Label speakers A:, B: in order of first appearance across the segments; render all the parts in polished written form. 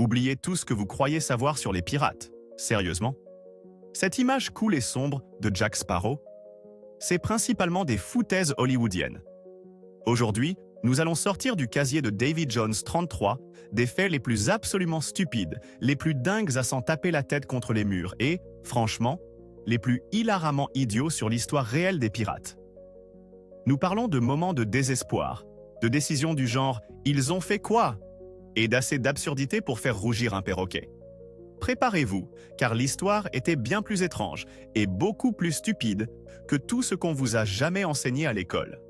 A: Oubliez tout ce que vous croyez savoir sur les pirates. Sérieusement? Cette image cool et sombre de Jack Sparrow, c'est principalement des foutaises hollywoodiennes. Aujourd'hui, nous allons sortir du casier de Davy Jones 33 des faits les plus absolument stupides, les plus dingues à s'en taper la tête contre les murs et, franchement, les plus hilaramment idiots sur l'histoire réelle des pirates. Nous parlons de moments de désespoir, de décisions du genre « ils ont fait quoi ?» et d'assez d'absurdité pour faire rougir un perroquet. Préparez-vous, car l'histoire était bien plus étrange et beaucoup plus stupide que tout ce qu'on vous a jamais enseigné à l'école.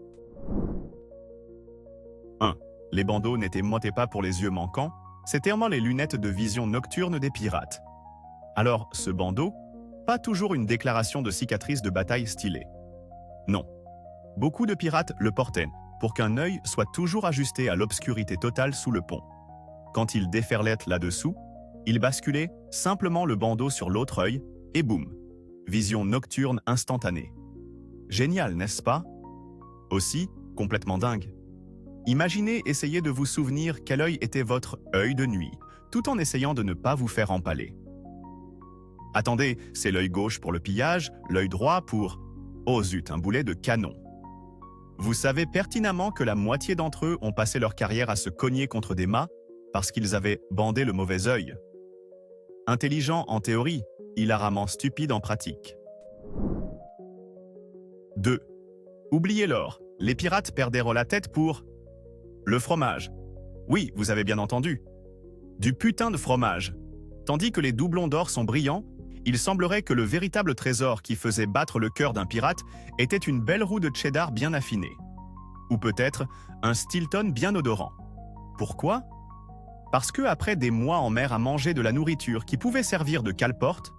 A: 1. Les bandeaux n'étaient pas pour les yeux manquants, c'était vraiment les lunettes de vision nocturne des pirates. Alors, ce bandeau, pas toujours une déclaration de cicatrice de bataille stylée. Non. Beaucoup de pirates le portaient pour qu'un œil soit toujours ajusté à l'obscurité totale sous le pont. Quand ils déferlaient là-dessous, ils basculaient simplement le bandeau sur l'autre œil et boum, vision nocturne instantanée. Génial, n'est-ce pas? Aussi, complètement dingue. Imaginez essayer de vous souvenir quel œil était votre œil de nuit, tout en essayant de ne pas vous faire empaler. Attendez, c'est l'œil gauche pour le pillage, l'œil droit pour... Oh zut, un boulet de canon. Vous savez pertinemment que la moitié d'entre eux ont passé leur carrière à se cogner contre des mâts parce qu'ils avaient bandé le mauvais œil. Intelligent en théorie, hilaramment stupide en pratique. 2. Oubliez l'or, les pirates perdaient la tête pour... Le fromage. Oui, vous avez bien entendu. Du putain de fromage. Tandis que les doublons d'or sont brillants, il semblerait que le véritable trésor qui faisait battre le cœur d'un pirate était une belle roue de cheddar bien affinée. Ou peut-être un Stilton bien odorant. Pourquoi? Parce que après des mois en mer à manger de la nourriture qui pouvait servir de cale-porte,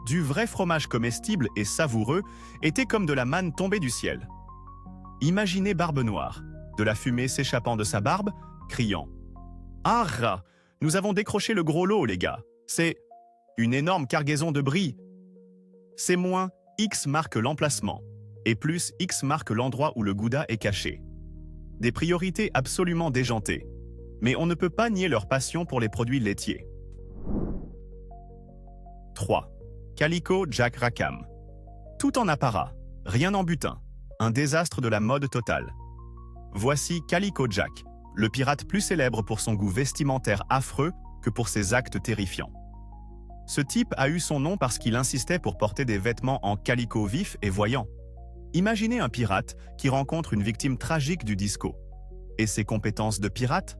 A: du vrai fromage comestible et savoureux était comme de la manne tombée du ciel. Imaginez Barbe Noire, de la fumée s'échappant de sa barbe, criant « Ah rat, nous avons décroché le gros lot, les gars. C'est une énorme cargaison de brie. » C'est moins X marque l'emplacement, et plus X marque l'endroit où le gouda est caché. Des priorités absolument déjantées. Mais on ne peut pas nier leur passion pour les produits laitiers. 3. Calico Jack Rackham. Tout en apparat, rien en butin, un désastre de la mode totale. Voici Calico Jack, le pirate plus célèbre pour son goût vestimentaire affreux que pour ses actes terrifiants. Ce type a eu son nom parce qu'il insistait pour porter des vêtements en calico vif et voyant. Imaginez un pirate qui rencontre une victime tragique du disco. Et ses compétences de pirate?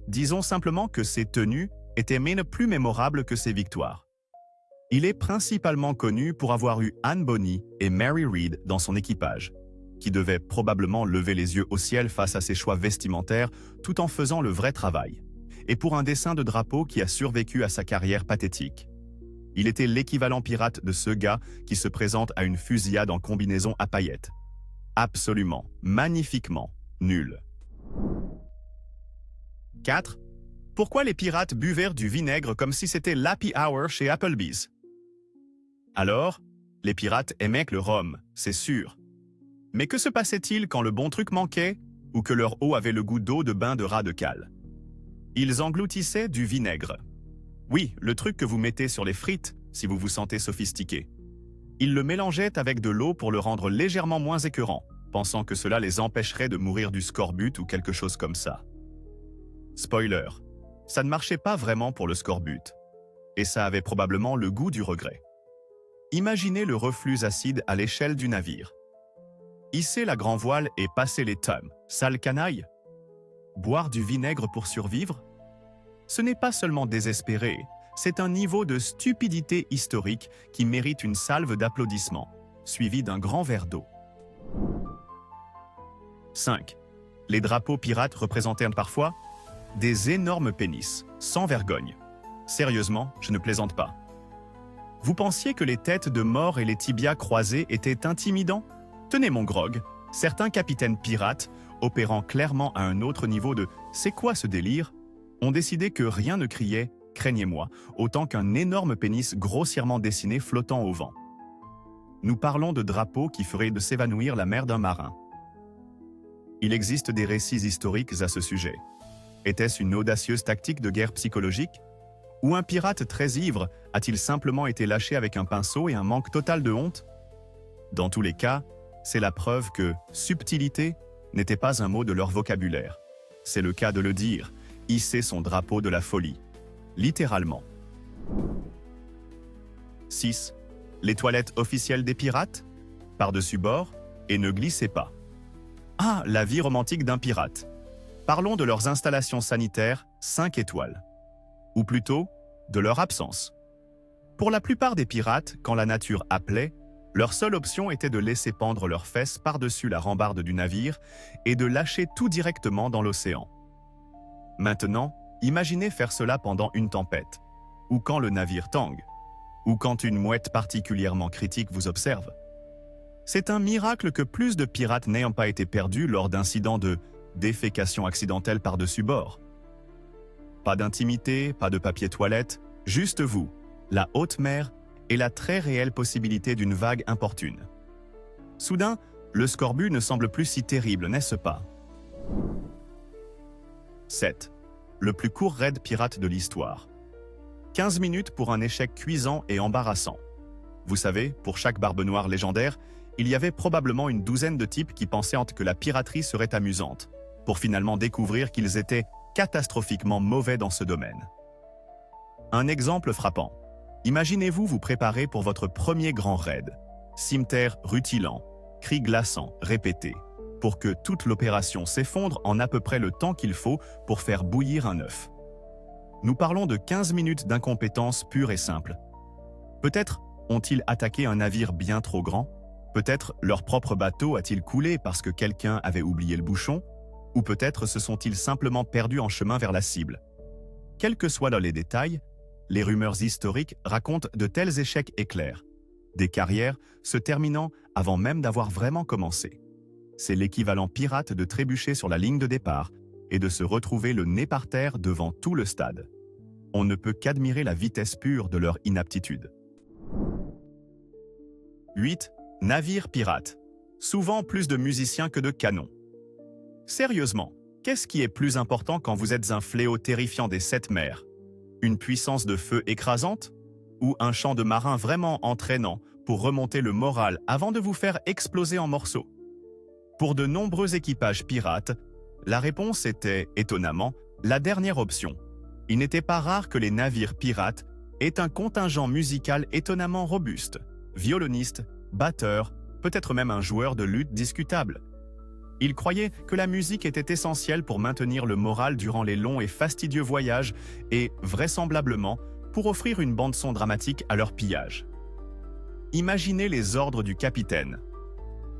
A: Disons simplement que ses tenues étaient plus mémorables que ses victoires. Il est principalement connu pour avoir eu Anne Bonny et Mary Read dans son équipage, qui devaient probablement lever les yeux au ciel face à ses choix vestimentaires tout en faisant le vrai travail, et pour un dessin de drapeau qui a survécu à sa carrière pathétique. Il était l'équivalent pirate de ce gars qui se présente à une fusillade en combinaison à paillettes. Absolument, magnifiquement, nul. 4. Pourquoi les pirates buvaient du vinaigre comme si c'était l'happy hour chez Applebee's? Alors, les pirates aimaient le rhum, c'est sûr. Mais que se passait-il quand le bon truc manquait ou que leur eau avait le goût d'eau de bain de rat de cale? Ils engloutissaient du vinaigre. Oui, le truc que vous mettez sur les frites si vous vous sentez sophistiqué. Ils le mélangeaient avec de l'eau pour le rendre légèrement moins écœurant, pensant que cela les empêcherait de mourir du scorbut ou quelque chose comme ça. Spoiler, ça ne marchait pas vraiment pour le scorbut. Et ça avait probablement le goût du regret. Imaginez le reflux acide à l'échelle du navire. Hisser la grand voile et passer les tomes, sale canaille? Boire du vinaigre pour survivre? Ce n'est pas seulement désespéré, c'est un niveau de stupidité historique qui mérite une salve d'applaudissements, suivi d'un grand verre d'eau. 5. Les drapeaux pirates représentèrent parfois des énormes pénis, sans vergogne. Sérieusement, je ne plaisante pas. Vous pensiez que les têtes de mort et les tibias croisés étaient intimidants? Tenez mon grog, certains capitaines pirates, opérant clairement à un autre niveau de « c'est quoi ce délire ?», ont décidé que rien ne criait « craignez-moi », autant qu'un énorme pénis grossièrement dessiné flottant au vent. Nous parlons de drapeaux qui feraient de s'évanouir la mère d'un marin. Il existe des récits historiques à ce sujet. Était-ce une audacieuse tactique de guerre psychologique? Ou un pirate très ivre a-t-il simplement été lâché avec un pinceau et un manque total de honte? Dans tous les cas, c'est la preuve que « subtilité » n'était pas un mot de leur vocabulaire. C'est le cas de le dire, hisser son drapeau de la folie. Littéralement. 6. Les toilettes officielles des pirates? Par-dessus bord, et ne glissez pas. Ah, la vie romantique d'un pirate. Parlons de leurs installations sanitaires 5 étoiles. Ou plutôt, de leur absence. Pour la plupart des pirates, quand la nature appelait, leur seule option était de laisser pendre leurs fesses par-dessus la rambarde du navire et de lâcher tout directement dans l'océan. Maintenant, imaginez faire cela pendant une tempête, ou quand le navire tangue, ou quand une mouette particulièrement critique vous observe. C'est un miracle que plus de pirates n'ayant pas été perdus lors d'incidents de défécation accidentelle par-dessus bord. Pas d'intimité, pas de papier toilette, juste vous, la haute mer et la très réelle possibilité d'une vague importune. Soudain, le scorbut ne semble plus si terrible, n'est-ce pas? 7. Le plus court raid pirate de l'histoire. 15 minutes pour un échec cuisant et embarrassant. Vous savez, pour chaque barbe noire légendaire, il y avait probablement une douzaine de types qui pensaient que la piraterie serait amusante, pour finalement découvrir qu'ils étaient catastrophiquement mauvais dans ce domaine. Un exemple frappant. Imaginez-vous vous préparer pour votre premier grand raid. Cimeterre rutilant, cris glaçants répétés, pour que toute l'opération s'effondre en à peu près le temps qu'il faut pour faire bouillir un œuf. Nous parlons de 15 minutes d'incompétence pure et simple. Peut-être ont-ils attaqué un navire bien trop grand? Peut-être leur propre bateau a-t-il coulé parce que quelqu'un avait oublié le bouchon? Ou peut-être se sont-ils simplement perdus en chemin vers la cible? Quels que soient les détails, les rumeurs historiques racontent de tels échecs éclairs, des carrières se terminant avant même d'avoir vraiment commencé. C'est l'équivalent pirate de trébucher sur la ligne de départ et de se retrouver le nez par terre devant tout le stade. On ne peut qu'admirer la vitesse pure de leur inaptitude. 8. Navires pirates. Souvent plus de musiciens que de canons. Sérieusement, qu'est-ce qui est plus important quand vous êtes un fléau terrifiant des 7 mers? Une puissance de feu écrasante? Ou un chant de marin vraiment entraînant pour remonter le moral avant de vous faire exploser en morceaux? Pour de nombreux équipages pirates, la réponse était, étonnamment, la dernière option. Il n'était pas rare que les navires pirates aient un contingent musical étonnamment robuste, violoniste, batteur, peut-être même un joueur de luth discutable. Ils croyaient que la musique était essentielle pour maintenir le moral durant les longs et fastidieux voyages et, vraisemblablement, pour offrir une bande-son dramatique à leur pillage. Imaginez les ordres du capitaine.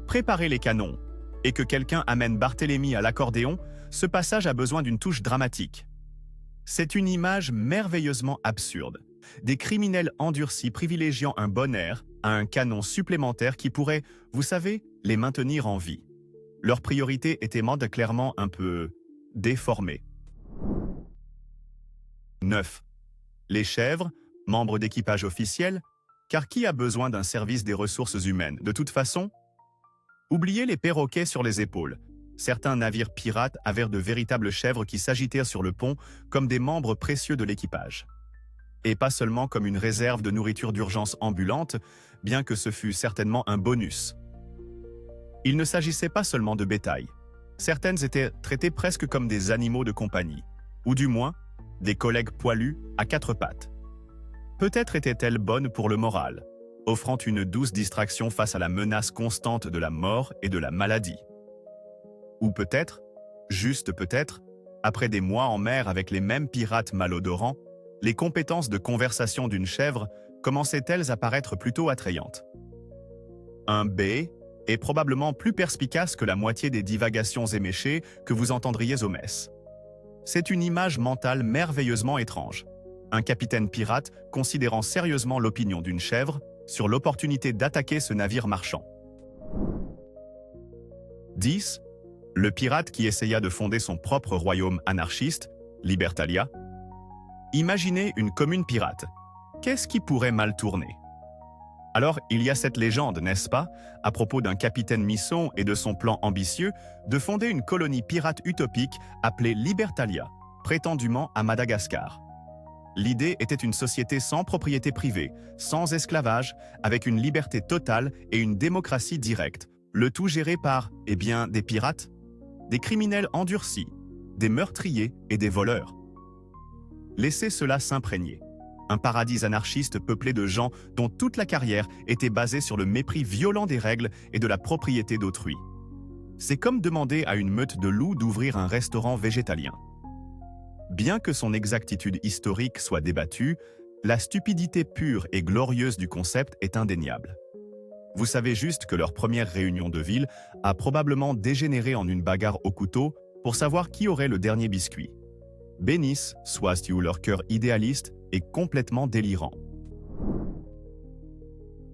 A: Préparez les canons, et que quelqu'un amène Barthélemy à l'accordéon, ce passage a besoin d'une touche dramatique. C'est une image merveilleusement absurde. Des criminels endurcis privilégiant un bon air à un canon supplémentaire qui pourrait, vous savez, les maintenir en vie. Leur priorité était clairement un peu déformée. 9. Les chèvres, membres d'équipage officiel, car qui a besoin d'un service des ressources humaines, de toute façon? Oubliez les perroquets sur les épaules. Certains navires pirates avaient de véritables chèvres qui s'agitèrent sur le pont comme des membres précieux de l'équipage. Et pas seulement comme une réserve de nourriture d'urgence ambulante, bien que ce fût certainement un bonus. Il ne s'agissait pas seulement de bétail. Certaines étaient traitées presque comme des animaux de compagnie, ou du moins, des collègues poilus à 4 pattes. Peut-être étaient-elles bonnes pour le moral, offrant une douce distraction face à la menace constante de la mort et de la maladie. Ou peut-être, juste peut-être, après des mois en mer avec les mêmes pirates malodorants, les compétences de conversation d'une chèvre commençaient-elles à paraître plutôt attrayantes. Un B est probablement plus perspicace que la moitié des divagations éméchées que vous entendriez aux messes. C'est une image mentale merveilleusement étrange. Un capitaine pirate considérant sérieusement l'opinion d'une chèvre sur l'opportunité d'attaquer ce navire marchand. 10. Le pirate qui essaya de fonder son propre royaume anarchiste, Libertalia. Imaginez une commune pirate. Qu'est-ce qui pourrait mal tourner? Alors, il y a cette légende, n'est-ce pas, à propos d'un capitaine Misson et de son plan ambitieux de fonder une colonie pirate utopique appelée Libertalia, prétendument à Madagascar. L'idée était une société sans propriété privée, sans esclavage, avec une liberté totale et une démocratie directe. Le tout géré par, des pirates, des criminels endurcis, des meurtriers et des voleurs. Laissez cela s'imprégner. Un paradis anarchiste peuplé de gens dont toute la carrière était basée sur le mépris violent des règles et de la propriété d'autrui. C'est comme demander à une meute de loups d'ouvrir un restaurant végétalien. Bien que son exactitude historique soit débattue, la stupidité pure et glorieuse du concept est indéniable. Vous savez juste que leur première réunion de ville a probablement dégénéré en une bagarre au couteau pour savoir qui aurait le dernier biscuit. Bénisse soit-il leur cœur idéaliste et complètement délirant.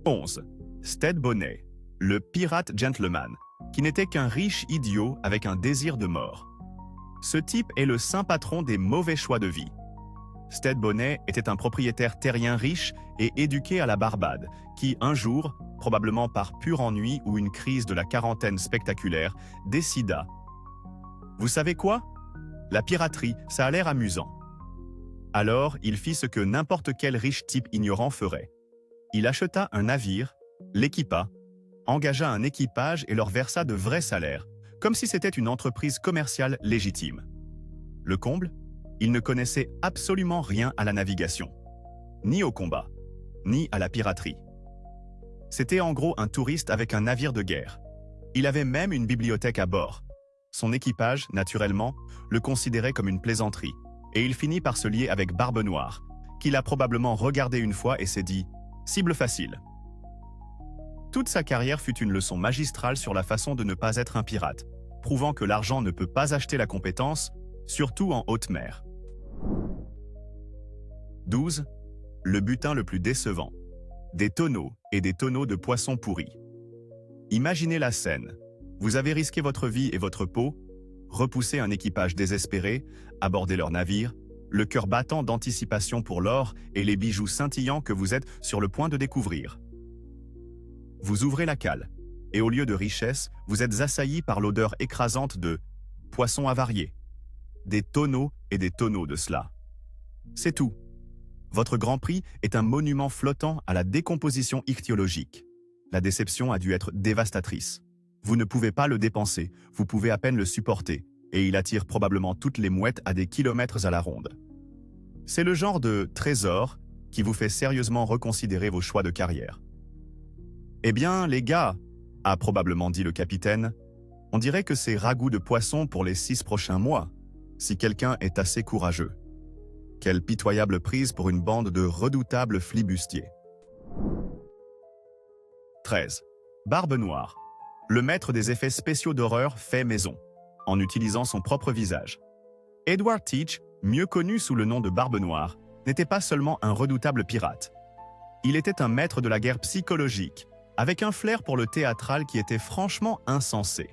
A: 11. Sted Bonnet, le pirate gentleman, qui n'était qu'un riche idiot avec un désir de mort. Ce type est le saint patron des mauvais choix de vie. Sted Bonnet était un propriétaire terrien riche et éduqué à la Barbade, qui, un jour, probablement par pur ennui ou une crise de la quarantaine spectaculaire, décida « Vous savez quoi? La piraterie, ça a l'air amusant. » Alors, il fit ce que n'importe quel riche type ignorant ferait. Il acheta un navire, l'équipa, engagea un équipage et leur versa de vrais salaires, comme si c'était une entreprise commerciale légitime. Le comble? Il ne connaissait absolument rien à la navigation, ni au combat, ni à la piraterie. C'était en gros un touriste avec un navire de guerre. Il avait même une bibliothèque à bord. Son équipage, naturellement, le considérait comme une plaisanterie, et il finit par se lier avec Barbe Noire, qu'il a probablement regardé une fois et s'est dit « cible facile ». Toute sa carrière fut une leçon magistrale sur la façon de ne pas être un pirate, prouvant que l'argent ne peut pas acheter la compétence, surtout en haute mer. 12. Le butin le plus décevant. Des tonneaux et des tonneaux de poissons pourris. Imaginez la scène. Vous avez risqué votre vie et votre peau, repoussé un équipage désespéré, abordé leur navire, le cœur battant d'anticipation pour l'or et les bijoux scintillants que vous êtes sur le point de découvrir. Vous ouvrez la cale, et au lieu de richesse, vous êtes assailli par l'odeur écrasante de poissons avariés. Des tonneaux et des tonneaux de cela. C'est tout. Votre Grand Prix est un monument flottant à la décomposition ichthyologique. La déception a dû être dévastatrice. Vous ne pouvez pas le dépenser, vous pouvez à peine le supporter, et il attire probablement toutes les mouettes à des kilomètres à la ronde. C'est le genre de trésor qui vous fait sérieusement reconsidérer vos choix de carrière. Eh bien, les gars, a probablement dit le capitaine, on dirait que c'est ragoût de poisson pour les 6 prochains mois, si quelqu'un est assez courageux. Quelle pitoyable prise pour une bande de redoutables flibustiers. 13. Barbe Noire. Le maître des effets spéciaux d'horreur fait maison, en utilisant son propre visage. Edward Teach, mieux connu sous le nom de Barbe Noire, n'était pas seulement un redoutable pirate. Il était un maître de la guerre psychologique, avec un flair pour le théâtral qui était franchement insensé.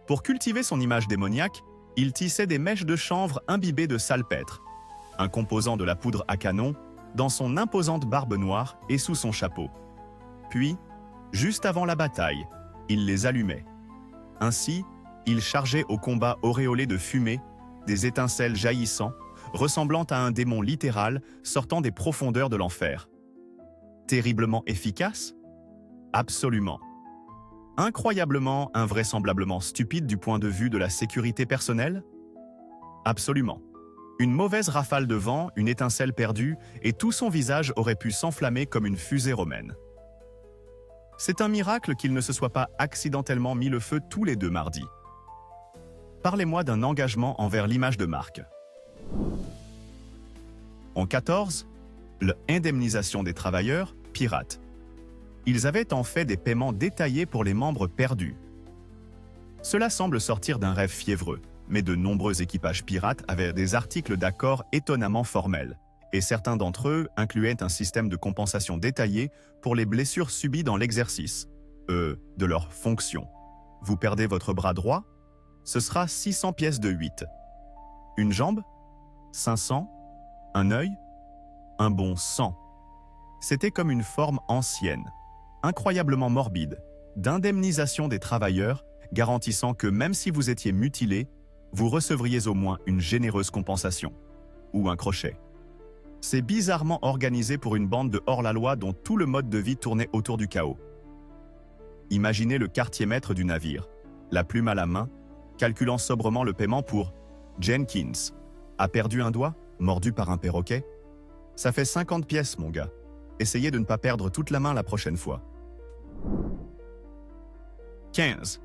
A: Pour cultiver son image démoniaque, il tissait des mèches de chanvre imbibées de salpêtre, un composant de la poudre à canon, dans son imposante barbe noire et sous son chapeau. Puis, juste avant la bataille, il les allumait. Ainsi, il chargeait au combat auréolé de fumée, des étincelles jaillissant, ressemblant à un démon littéral sortant des profondeurs de l'enfer. Terriblement efficace? Absolument. Incroyablement, invraisemblablement stupide du point de vue de la sécurité personnelle? Absolument. Une mauvaise rafale de vent, une étincelle perdue, et tout son visage aurait pu s'enflammer comme une fusée romaine. C'est un miracle qu'il ne se soit pas accidentellement mis le feu tous les 2 mardis. Parlez-moi d'un engagement envers l'image de marque. En 14, l'indemnisation des travailleurs pirates. Ils avaient en fait des paiements détaillés pour les membres perdus. Cela semble sortir d'un rêve fiévreux, mais de nombreux équipages pirates avaient des articles d'accord étonnamment formels, et certains d'entre eux incluaient un système de compensation détaillé pour les blessures subies dans l'exercice, de leur fonction. Vous perdez votre bras droit? Ce sera 600 pièces de 8. Une jambe? 500? Un œil? Un bon 100. C'était comme une forme ancienne, incroyablement morbide, d'indemnisation des travailleurs, garantissant que même si vous étiez mutilé, vous recevriez au moins une généreuse compensation, ou un crochet. C'est bizarrement organisé pour une bande de hors-la-loi dont tout le mode de vie tournait autour du chaos. Imaginez le quartier-maître du navire, la plume à la main, calculant sobrement le paiement pour Jenkins. A perdu un doigt, mordu par un perroquet? Ça fait 50 pièces, mon gars. Essayez de ne pas perdre toute la main la prochaine fois. 15.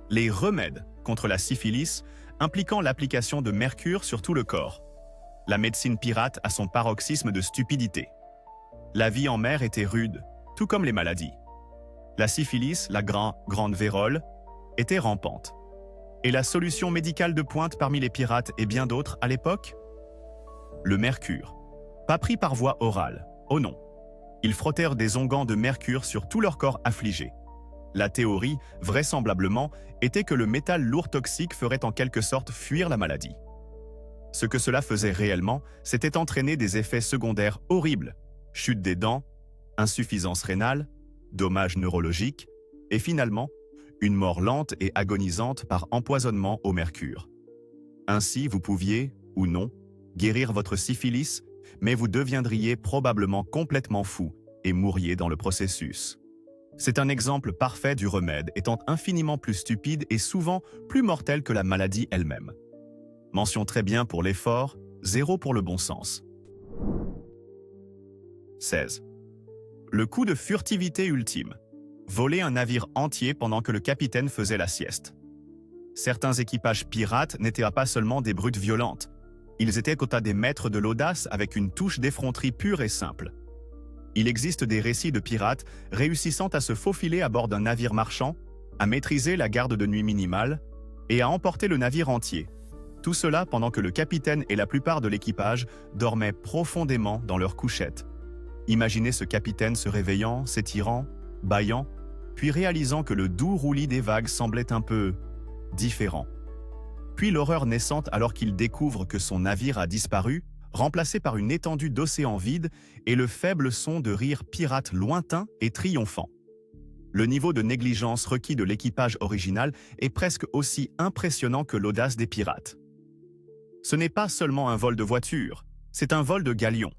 A: Les remèdes contre la syphilis impliquant l'application de mercure sur tout le corps. La médecine pirate a son paroxysme de stupidité. La vie en mer était rude, tout comme les maladies. La syphilis, la grande vérole, était rampante. Et la solution médicale de pointe parmi les pirates et bien d'autres à l'époque? Le mercure. Pas pris par voie orale, oh non. Ils frottèrent des onguents de mercure sur tout leur corps affligé. La théorie, vraisemblablement, était que le métal lourd toxique ferait en quelque sorte fuir la maladie. Ce que cela faisait réellement, c'était entraîner des effets secondaires horribles. Chute des dents, insuffisance rénale, dommages neurologiques, et finalement, une mort lente et agonisante par empoisonnement au mercure. Ainsi, vous pouviez, ou non, guérir votre syphilis, mais vous deviendriez probablement complètement fou et mourriez dans le processus. C'est un exemple parfait du remède étant infiniment plus stupide et souvent plus mortel que la maladie elle-même. Mention très bien pour l'effort, 0 pour le bon sens. 16. Le coup de furtivité ultime. Voler un navire entier pendant que le capitaine faisait la sieste. Certains équipages pirates n'étaient pas seulement des brutes violentes. Ils étaient quota des maîtres de l'audace avec une touche d'effronterie pure et simple. Il existe des récits de pirates réussissant à se faufiler à bord d'un navire marchand, à maîtriser la garde de nuit minimale et à emporter le navire entier. Tout cela pendant que le capitaine et la plupart de l'équipage dormaient profondément dans leur couchette. Imaginez ce capitaine se réveillant, s'étirant, bâillant, puis réalisant que le doux roulis des vagues semblait un peu différent. Puis l'horreur naissante alors qu'il découvre que son navire a disparu, remplacé par une étendue d'océan vide et le faible son de rire pirate lointain et triomphant. Le niveau de négligence requis de l'équipage original est presque aussi impressionnant que l'audace des pirates. Ce n'est pas seulement un vol de voiture, c'est un vol de galion.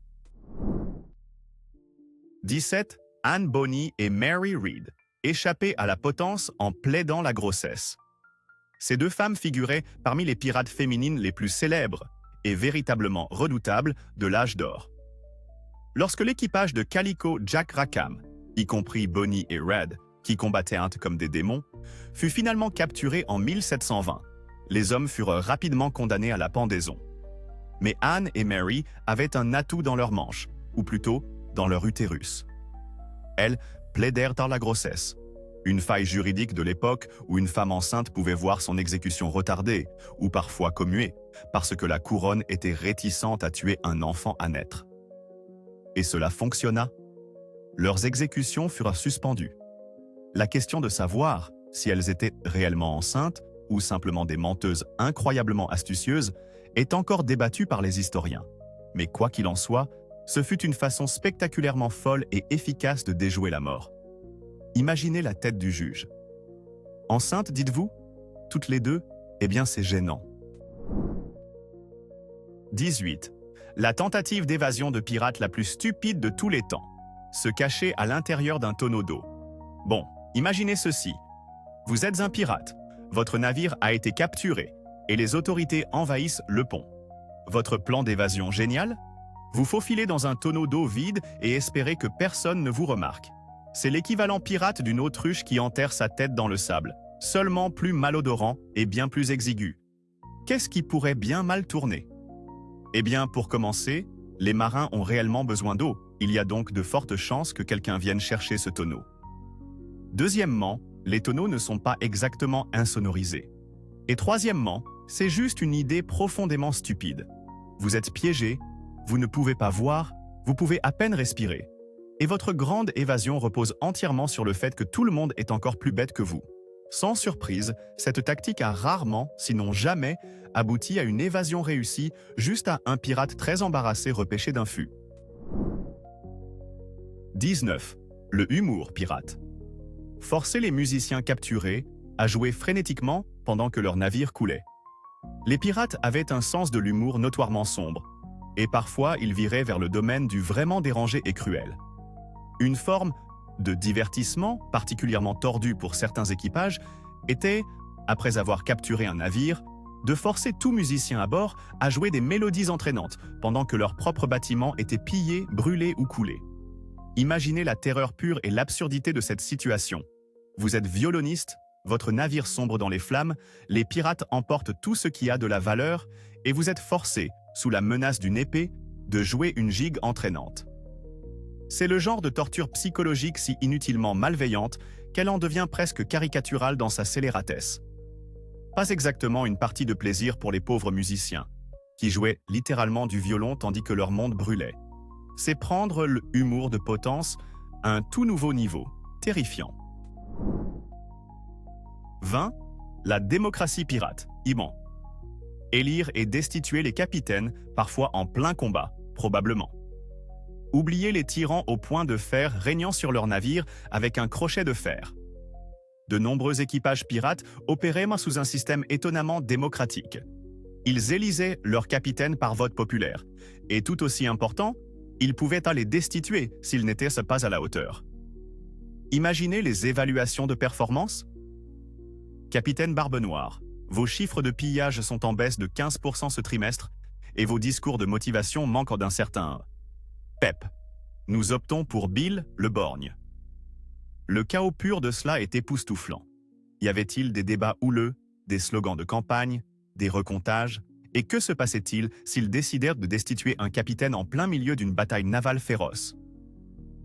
A: 17. Anne Bonny et Mary Read, échappées à la potence en plaidant la grossesse. Ces deux femmes figuraient parmi les pirates féminines les plus célèbres et véritablement redoutables de l'âge d'or. Lorsque l'équipage de Calico Jack Rackham, y compris Bonny et Red, qui combattaient Inde comme des démons, fut finalement capturé en 1720, les hommes furent rapidement condamnés à la pendaison. Mais Anne et Mary avaient un atout dans leur manche, ou plutôt dans leur utérus. Elles plaidèrent par la grossesse, une faille juridique de l'époque où une femme enceinte pouvait voir son exécution retardée, ou parfois commuée, parce que la couronne était réticente à tuer un enfant à naître. Et cela fonctionna. Leurs exécutions furent suspendues. La question de savoir si elles étaient réellement enceintes ou simplement des menteuses incroyablement astucieuses est encore débattue par les historiens. Mais quoi qu'il en soit, ce fut une façon spectaculairement folle et efficace de déjouer la mort. Imaginez la tête du juge. Enceinte, dites-vous? Toutes les deux? Eh bien, c'est gênant. 18. La tentative d'évasion de pirates la plus stupide de tous les temps. Se cacher à l'intérieur d'un tonneau d'eau. Bon, imaginez ceci. Vous êtes un pirate. Votre navire a été capturé et les autorités envahissent le pont. Votre plan d'évasion génial? Vous faufilez dans un tonneau d'eau vide et espérez que personne ne vous remarque. C'est l'équivalent pirate d'une autruche qui enterre sa tête dans le sable, seulement plus malodorant et bien plus exigu. Qu'est-ce qui pourrait bien mal tourner? Eh bien, pour commencer, les marins ont réellement besoin d'eau. Il y a donc de fortes chances que quelqu'un vienne chercher ce tonneau. Deuxièmement, les tonneaux ne sont pas exactement insonorisés. Et troisièmement, c'est juste une idée profondément stupide. Vous êtes piégé, vous ne pouvez pas voir, vous pouvez à peine respirer. Et votre grande évasion repose entièrement sur le fait que tout le monde est encore plus bête que vous. Sans surprise, cette tactique a rarement, sinon jamais, abouti à une évasion réussie juste à un pirate très embarrassé repêché d'un fût. 19. Le humour pirate. Forcer les musiciens capturés à jouer frénétiquement pendant que leur navire coulait. Les pirates avaient un sens de l'humour notoirement sombre. et parfois ils viraient vers le domaine du vraiment dérangé et cruel. Une forme de divertissement, particulièrement tordu pour certains équipages, était, après avoir capturé un navire, de forcer tout musicien à bord à jouer des mélodies entraînantes pendant que leur propre bâtiment était pillé, brûlé ou coulé. Imaginez la terreur pure et l'absurdité de cette situation. Vous êtes violoniste, votre navire sombre dans les flammes, les pirates emportent tout ce qui a de la valeur et vous êtes forcé, sous la menace d'une épée, de jouer une gigue entraînante. C'est le genre de torture psychologique si inutilement malveillante qu'elle en devient presque caricaturale dans sa scélératesse. Pas exactement une partie de plaisir pour les pauvres musiciens, qui jouaient littéralement du violon tandis que leur monde brûlait. C'est prendre l'humour de potence à un tout nouveau niveau, terrifiant. 20. La démocratie pirate, IMAN. Élire et destituer les capitaines, parfois en plein combat, probablement. Oublier les tyrans au point de fer régnant sur leur navire avec un crochet de fer. De nombreux équipages pirates opéraient sous un système étonnamment démocratique. Ils élisaient leurs capitaines par vote populaire, et tout aussi important, ils pouvaient les destituer s'ils n'étaient pas à la hauteur. Imaginez les évaluations de performance. Capitaine Barbe Noire, vos chiffres de pillage sont en baisse de 15% ce trimestre et vos discours de motivation manquent d'un certain pep. Nous optons pour Bill le Borgne. Le chaos pur de cela est époustouflant. Y avait-il des débats houleux, des slogans de campagne, des recomptages? Et que se passait-il s'ils décidèrent de destituer un capitaine en plein milieu d'une bataille navale féroce?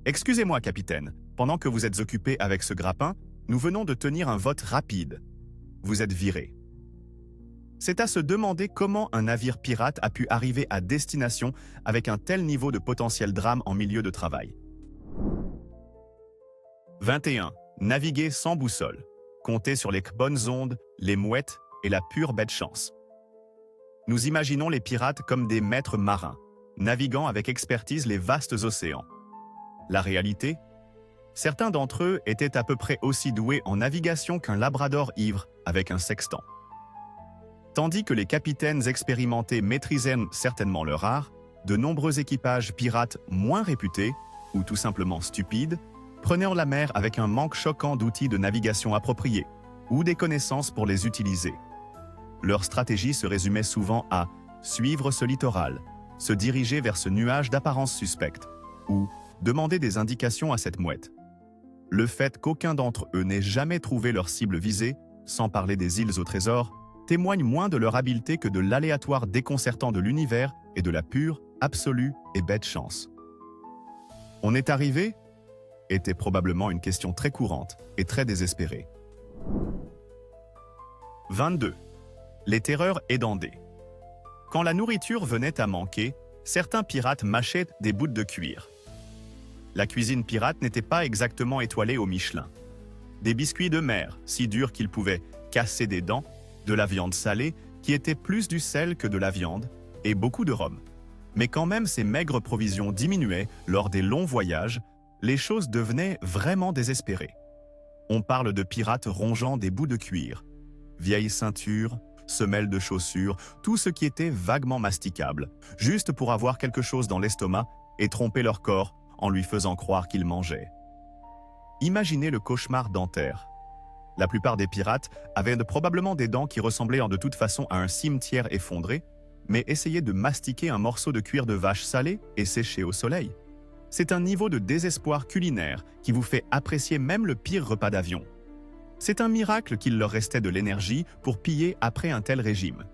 A: Excusez-moi, capitaine, pendant que vous êtes occupé avec ce grappin, nous venons de tenir un vote rapide. Vous êtes viré. C'est à se demander comment un navire pirate a pu arriver à destination avec un tel niveau de potentiel drame en milieu de travail. 21. Naviguer sans boussole. Compter sur les bonnes ondes, les mouettes et la pure bête chance. Nous imaginons les pirates comme des maîtres marins, naviguant avec expertise les vastes océans. La réalité? Certains d'entre eux étaient à peu près aussi doués en navigation qu'un labrador ivre avec un sextant. Tandis que les capitaines expérimentés maîtrisaient certainement leur art, de nombreux équipages pirates moins réputés, ou tout simplement stupides, prenaient la mer avec un manque choquant d'outils de navigation appropriés, ou des connaissances pour les utiliser. Leur stratégie se résumait souvent à suivre ce littoral, se diriger vers ce nuage d'apparence suspecte, ou demander des indications à cette mouette. Le fait qu'aucun d'entre eux n'ait jamais trouvé leur cible visée, sans parler des îles au trésor, témoigne moins de leur habileté que de l'aléatoire déconcertant de l'univers et de la pure, absolue et bête chance. On est arrivé? Était probablement une question très courante et très désespérée. 22. Les terreurs édandées. Quand la nourriture venait à manquer, certains pirates mâchaient des bouts de cuir. La cuisine pirate n'était pas exactement étoilée au Michelin. Des biscuits de mer, si durs qu'ils pouvaient casser des dents, de la viande salée, qui était plus du sel que de la viande, et beaucoup de rhum. Mais quand même ces maigres provisions diminuaient lors des longs voyages, les choses devenaient vraiment désespérées. On parle de pirates rongeant des bouts de cuir, vieilles ceintures, semelles de chaussures, tout ce qui était vaguement masticable, juste pour avoir quelque chose dans l'estomac et tromper leur corps en lui faisant croire qu'ils mangeaient. Imaginez le cauchemar dentaire. La plupart des pirates avaient probablement des dents qui ressemblaient de toute façon à un cimetière effondré, mais essayaient de mastiquer un morceau de cuir de vache salé et séché au soleil. C'est un niveau de désespoir culinaire qui vous fait apprécier même le pire repas d'avion. C'est un miracle qu'il leur restait de l'énergie pour piller après un tel régime.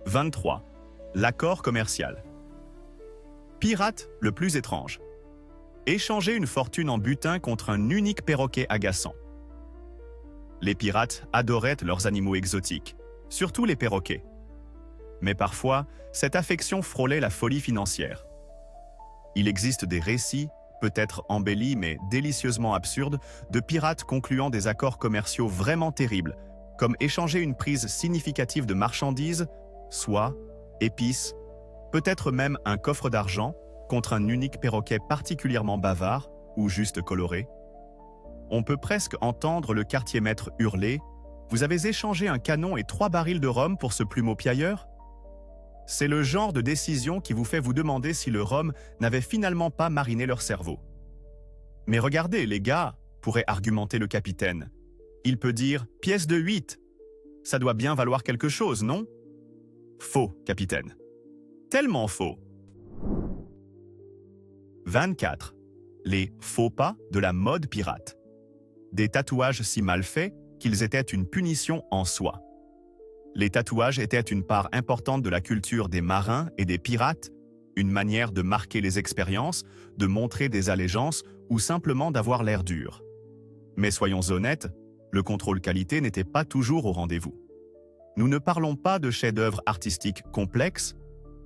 A: 23. L'accord commercial. Pirate le plus étrange. Échanger une fortune en butin contre un unique perroquet agaçant. Les pirates adoraient leurs animaux exotiques, surtout les perroquets. Mais parfois, cette affection frôlait la folie financière. Il existe des récits, peut-être embellis mais délicieusement absurdes, de pirates concluant des accords commerciaux vraiment terribles, comme échanger une prise significative de marchandises, soie, épices, peut-être même un coffre d'argent, contre un unique perroquet particulièrement bavard ou juste coloré. On peut presque entendre le quartier-maître hurler « Vous avez échangé un canon et 3 barils de rhum pour ce plumeau piailleur ?» C'est le genre de décision qui vous fait vous demander si le rhum n'avait finalement pas mariné leur cerveau. Mais regardez, les gars, pourrait argumenter le capitaine. Il peut dire « pièce de 8 ». Ça doit bien valoir quelque chose, non? Faux, capitaine. Tellement faux. 24. Les faux pas de la mode pirate. Des tatouages si mal faits qu'ils étaient une punition en soi. Les tatouages étaient une part importante de la culture des marins et des pirates, une manière de marquer les expériences, de montrer des allégeances ou simplement d'avoir l'air dur. Mais soyons honnêtes, le contrôle qualité n'était pas toujours au rendez-vous. Nous ne parlons pas de chefs-d'œuvre artistiques complexes,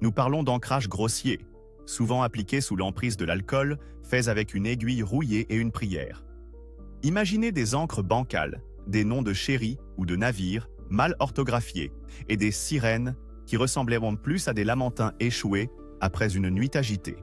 A: nous parlons d'ancrage grossier, souvent appliqué sous l'emprise de l'alcool, fait avec une aiguille rouillée et une prière. Imaginez des encres bancales, des noms de chéris ou de navires mal orthographiés et des sirènes qui ressembleront plus à des lamentins échoués après une nuit agitée.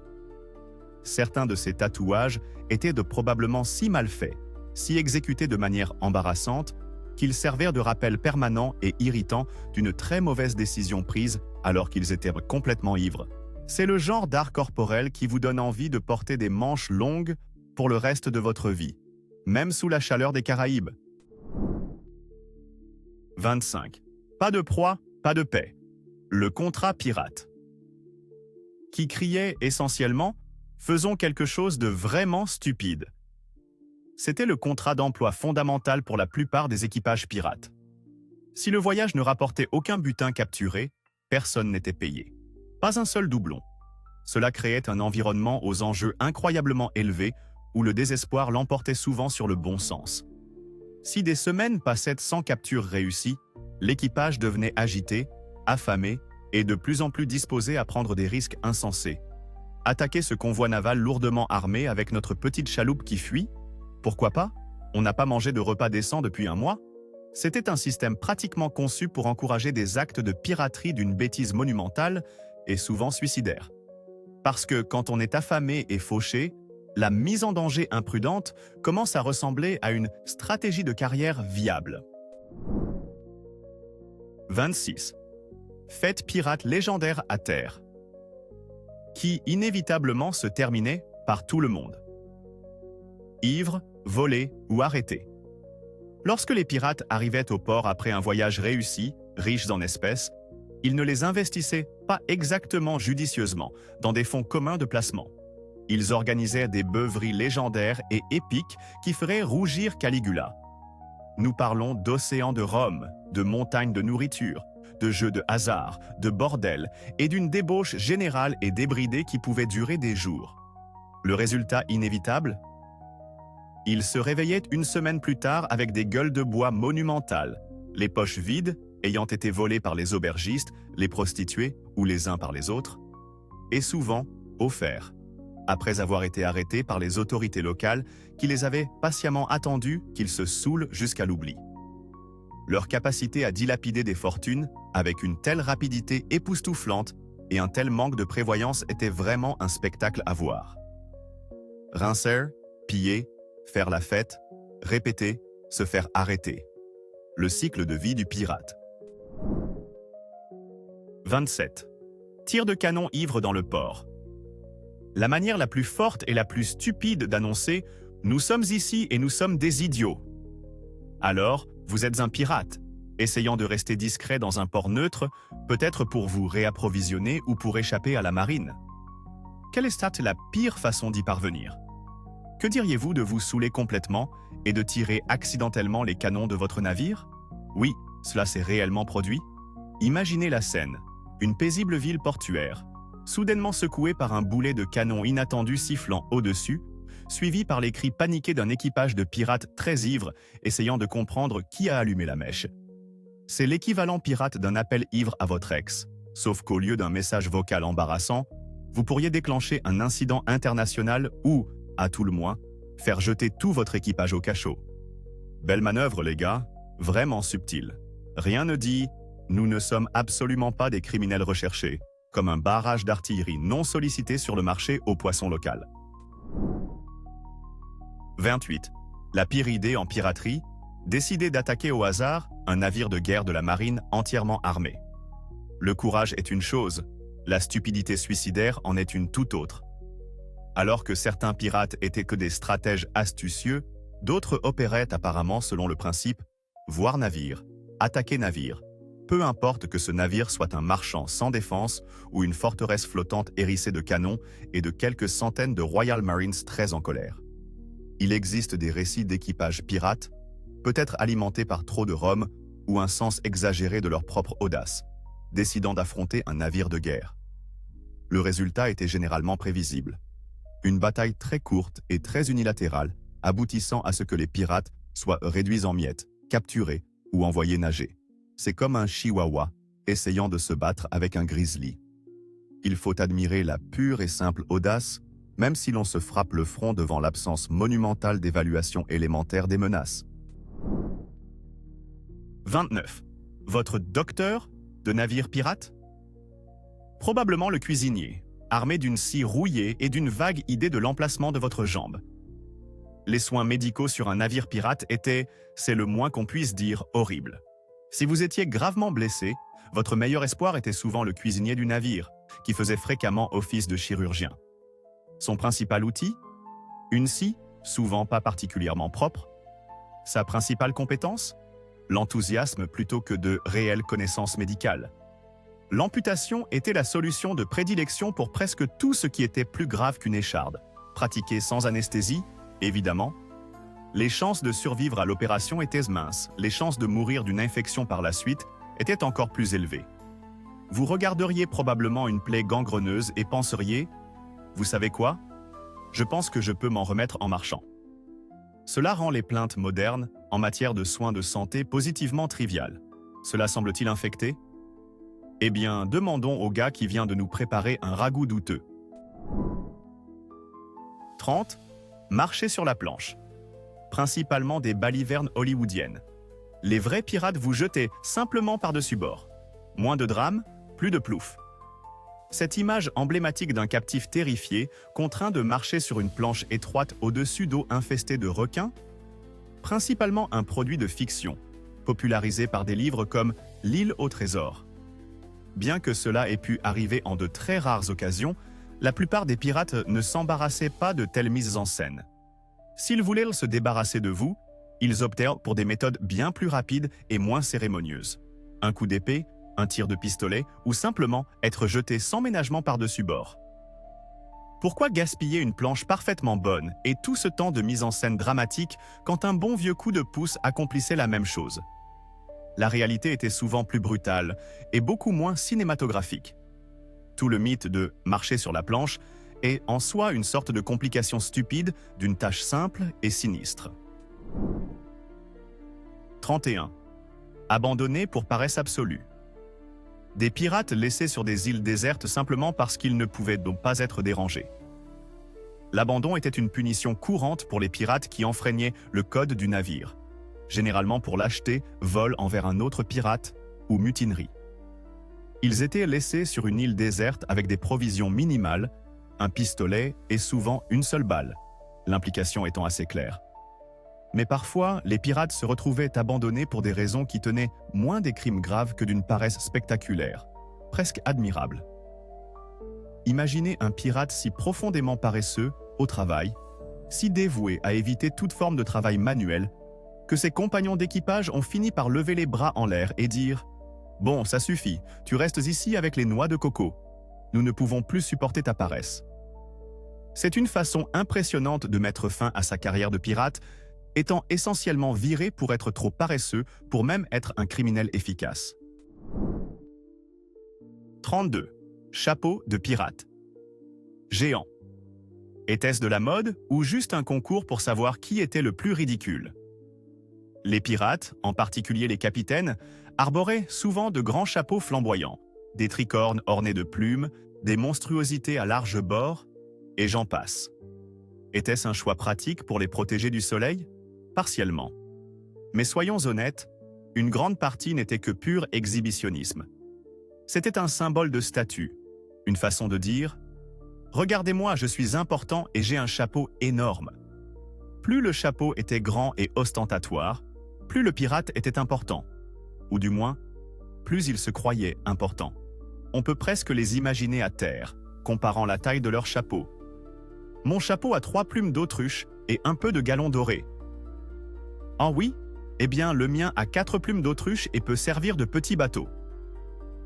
A: Certains de ces tatouages étaient probablement si mal faits, si exécutés de manière embarrassante, qu'ils servirent de rappel permanent et irritant d'une très mauvaise décision prise alors qu'ils étaient complètement ivres. C'est le genre d'art corporel qui vous donne envie de porter des manches longues pour le reste de votre vie, même sous la chaleur des Caraïbes. 25. Pas de proie, pas de paix. Le contrat pirate. Qui criait essentiellement « faisons quelque chose de vraiment stupide ». C'était le contrat d'emploi fondamental pour la plupart des équipages pirates. Si le voyage ne rapportait aucun butin capturé, personne n'était payé. Pas un seul doublon. Cela créait un environnement aux enjeux incroyablement élevés où le désespoir l'emportait souvent sur le bon sens. Si des semaines passaient sans capture réussie, l'équipage devenait agité, affamé et de plus en plus disposé à prendre des risques insensés. Attaquer ce convoi naval lourdement armé avec notre petite chaloupe qui fuit? Pourquoi pas? On n'a pas mangé de repas décent depuis un mois? C'était un système pratiquement conçu pour encourager des actes de piraterie d'une bêtise monumentale et souvent suicidaire. Parce que quand on est affamé et fauché, la mise en danger imprudente commence à ressembler à une stratégie de carrière viable. 26. Fête pirate légendaire à terre. Qui inévitablement se terminait par tout le monde. Ivre, volé ou arrêté. Lorsque les pirates arrivaient au port après un voyage réussi, riches en espèces, ils ne les investissaient pas exactement judicieusement dans des fonds communs de placement. Ils organisaient des beuveries légendaires et épiques qui feraient rougir Caligula. Nous parlons d'océans de rhum, de montagnes de nourriture, de jeux de hasard, de bordel et d'une débauche générale et débridée qui pouvait durer des jours. Le résultat inévitable? Ils se réveillaient une semaine plus tard avec des gueules de bois monumentales, les poches vides, ayant été volées par les aubergistes, les prostituées ou les uns par les autres, et souvent offerts, après avoir été arrêtés par les autorités locales qui les avaient patiemment attendus qu'ils se saoulent jusqu'à l'oubli. Leur capacité à dilapider des fortunes, avec une telle rapidité époustouflante et un tel manque de prévoyance était vraiment un spectacle à voir. Rincer, piller, faire la fête, répéter, se faire arrêter. Le cycle de vie du pirate. 27. Tir de canon ivre dans le port. La manière la plus forte et la plus stupide d'annoncer « Nous sommes ici et nous sommes des idiots ». Alors, vous êtes un pirate, essayant de rester discret dans un port neutre, peut-être pour vous réapprovisionner ou pour échapper à la marine. Quelle est la pire façon d'y parvenir? Que diriez-vous de vous saouler complètement et de tirer accidentellement les canons de votre navire? Oui, cela s'est réellement produit. Imaginez la scène, une paisible ville portuaire, soudainement secouée par un boulet de canon inattendu sifflant au-dessus, suivi par les cris paniqués d'un équipage de pirates très ivres essayant de comprendre qui a allumé la mèche. C'est l'équivalent pirate d'un appel ivre à votre ex, sauf qu'au lieu d'un message vocal embarrassant, vous pourriez déclencher un incident international ou, à tout le moins, faire jeter tout votre équipage au cachot. Belle manœuvre, les gars, vraiment subtile. Rien ne dit « Nous ne sommes absolument pas des criminels recherchés », comme un barrage d'artillerie non sollicité sur le marché aux poissons local. 28. La pire idée en piraterie, décider d'attaquer au hasard un navire de guerre de la marine entièrement armé. Le courage est une chose, la stupidité suicidaire en est une toute autre. Alors que certains pirates étaient que des stratèges astucieux, d'autres opéraient apparemment selon le principe « voir navire, attaquer navire ». Peu importe que ce navire soit un marchand sans défense ou une forteresse flottante hérissée de canons et de quelques centaines de Royal Marines très en colère. Il existe des récits d'équipages pirates, peut-être alimentés par trop de rhum ou un sens exagéré de leur propre audace, décidant d'affronter un navire de guerre. Le résultat était généralement prévisible. Une bataille très courte et très unilatérale, aboutissant à ce que les pirates soient réduits en miettes, capturés ou envoyés nager. C'est comme un chihuahua essayant de se battre avec un grizzly. Il faut admirer la pure et simple audace, même si l'on se frappe le front devant l'absence monumentale d'évaluation élémentaire des menaces. 29. Votre docteur de navire pirate? Probablement le cuisinier, armé d'une scie rouillée et d'une vague idée de l'emplacement de votre jambe. Les soins médicaux sur un navire pirate étaient, c'est le moins qu'on puisse dire, horribles. Si vous étiez gravement blessé, votre meilleur espoir était souvent le cuisinier du navire, qui faisait fréquemment office de chirurgien. Son principal outil? Une scie, souvent pas particulièrement propre. Sa principale compétence? L'enthousiasme plutôt que de réelles connaissances médicales. L'amputation était la solution de prédilection pour presque tout ce qui était plus grave qu'une écharde. Pratiquée sans anesthésie, évidemment. Les chances de survivre à l'opération étaient minces, les chances de mourir d'une infection par la suite étaient encore plus élevées. Vous regarderiez probablement une plaie gangreneuse et penseriez « Vous savez quoi? Je pense que je peux m'en remettre en marchant ». Cela rend les plaintes modernes, en matière de soins de santé, positivement triviales. Cela semble-t-il infecté? Eh bien, demandons au gars qui vient de nous préparer un ragoût douteux. 30. Marcher sur la planche. Principalement des balivernes hollywoodiennes. Les vrais pirates vous jetaient simplement par-dessus bord. Moins de drame, plus de plouf. Cette image emblématique d'un captif terrifié, contraint de marcher sur une planche étroite au-dessus d'eau infestée de requins, principalement un produit de fiction, popularisé par des livres comme L'île au trésor. Bien que cela ait pu arriver en de très rares occasions, la plupart des pirates ne s'embarrassaient pas de telles mises en scène. S'ils voulaient se débarrasser de vous, ils optèrent pour des méthodes bien plus rapides et moins cérémonieuses. Un coup d'épée, un tir de pistolet ou simplement être jeté sans ménagement par-dessus bord. Pourquoi gaspiller une planche parfaitement bonne et tout ce temps de mise en scène dramatique quand un bon vieux coup de pouce accomplissait la même chose? La réalité était souvent plus brutale et beaucoup moins cinématographique. Tout le mythe de « marcher sur la planche » est en soi une sorte de complication stupide d'une tâche simple et sinistre. 31. Abandonnés pour paresse absolue. Des pirates laissés sur des îles désertes simplement parce qu'ils ne pouvaient donc pas être dérangés. L'abandon était une punition courante pour les pirates qui enfreignaient le code du navire, généralement pour lâcheté, vol envers un autre pirate ou mutinerie. Ils étaient laissés sur une île déserte avec des provisions minimales, un pistolet et souvent une seule balle, l'implication étant assez claire. Mais parfois, les pirates se retrouvaient abandonnés pour des raisons qui tenaient moins des crimes graves que d'une paresse spectaculaire, presque admirable. Imaginez un pirate si profondément paresseux, au travail, si dévoué à éviter toute forme de travail manuel, que ses compagnons d'équipage ont fini par lever les bras en l'air et dire « Bon, ça suffit, tu restes ici avec les noix de coco. Nous ne pouvons plus supporter ta paresse. » C'est une façon impressionnante de mettre fin à sa carrière de pirate, étant essentiellement viré pour être trop paresseux pour même être un criminel efficace. 32. Chapeau de pirate. Géant. Était-ce de la mode ou juste un concours pour savoir qui était le plus ridicule? Les pirates, en particulier les capitaines, arboraient souvent de grands chapeaux flamboyants, des tricornes ornés de plumes, des monstruosités à large bord, et j'en passe. Était-ce un choix pratique pour les protéger du soleil? Partiellement. Mais soyons honnêtes, une grande partie n'était que pur exhibitionnisme. C'était un symbole de statut, une façon de dire « Regardez-moi, je suis important et j'ai un chapeau énorme ». Plus le chapeau était grand et ostentatoire, plus le pirate était important, ou du moins, plus il se croyait important. on peut presque les imaginer à terre, comparant la taille de leur chapeau. Mon chapeau a 3 plumes d'autruche et un peu de galon doré. Ah oui? Eh bien, le mien a 4 plumes d'autruche et peut servir de petit bateau.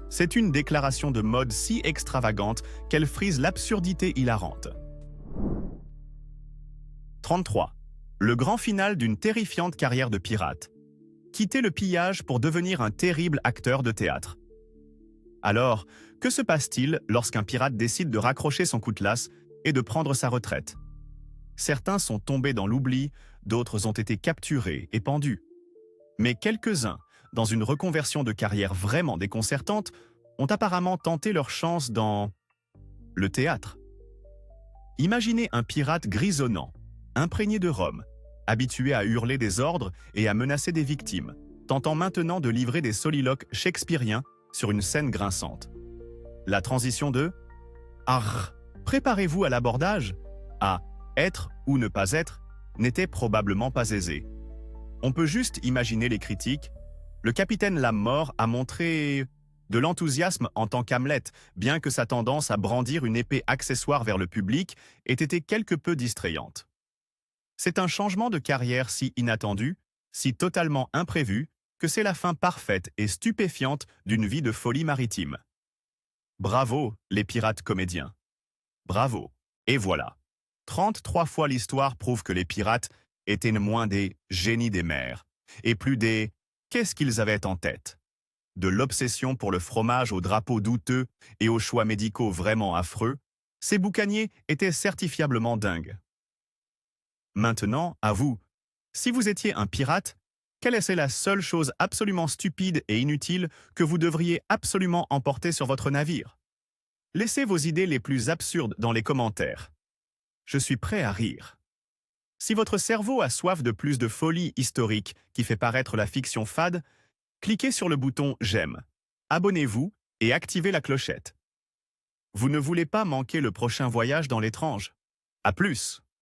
A: C'est une déclaration de mode si extravagante qu'elle frise l'absurdité hilarante. 33. Le grand final d'une terrifiante carrière de pirate. Quitter le pillage pour devenir un terrible acteur de théâtre. Alors, que se passe-t-il lorsqu'un pirate décide de raccrocher son coutelas et de prendre sa retraite? Certains sont tombés dans l'oubli, d'autres ont été capturés et pendus. Mais quelques-uns, dans une reconversion de carrière vraiment déconcertante, ont apparemment tenté leur chance dans le théâtre. Imaginez un pirate grisonnant, imprégné de rhum, habitué à hurler des ordres et à menacer des victimes, tentant maintenant de livrer des soliloques shakespeariens sur une scène grinçante. La transition de « Arr, préparez-vous à l'abordage » à « être ou ne pas être » n'était probablement pas aisée. On peut juste imaginer les critiques. Le capitaine Lamort a montré de l'enthousiasme en tant qu'Hamlet, bien que sa tendance à brandir une épée accessoire vers le public ait été quelque peu distrayante. C'est un changement de carrière si inattendu, si totalement imprévu, que c'est la fin parfaite et stupéfiante d'une vie de folie maritime. Bravo, les pirates comédiens. Bravo. Et voilà. 33 fois l'histoire prouve que les pirates étaient moins des génies des mers, et plus des « qu'est-ce qu'ils avaient en tête ?» De l'obsession pour le fromage au drapeau douteux et aux choix médicaux vraiment affreux, ces boucaniers étaient certifiablement dingues. Maintenant, à vous, si vous étiez un pirate, quelle est la seule chose absolument stupide et inutile que vous devriez absolument emporter sur votre navire? Laissez vos idées les plus absurdes dans les commentaires. Je suis prêt à rire. Si votre cerveau a soif de plus de folie historique qui fait paraître la fiction fade, cliquez sur le bouton « J'aime », abonnez-vous et activez la clochette. Vous ne voulez pas manquer le prochain voyage dans l'étrange. À plus!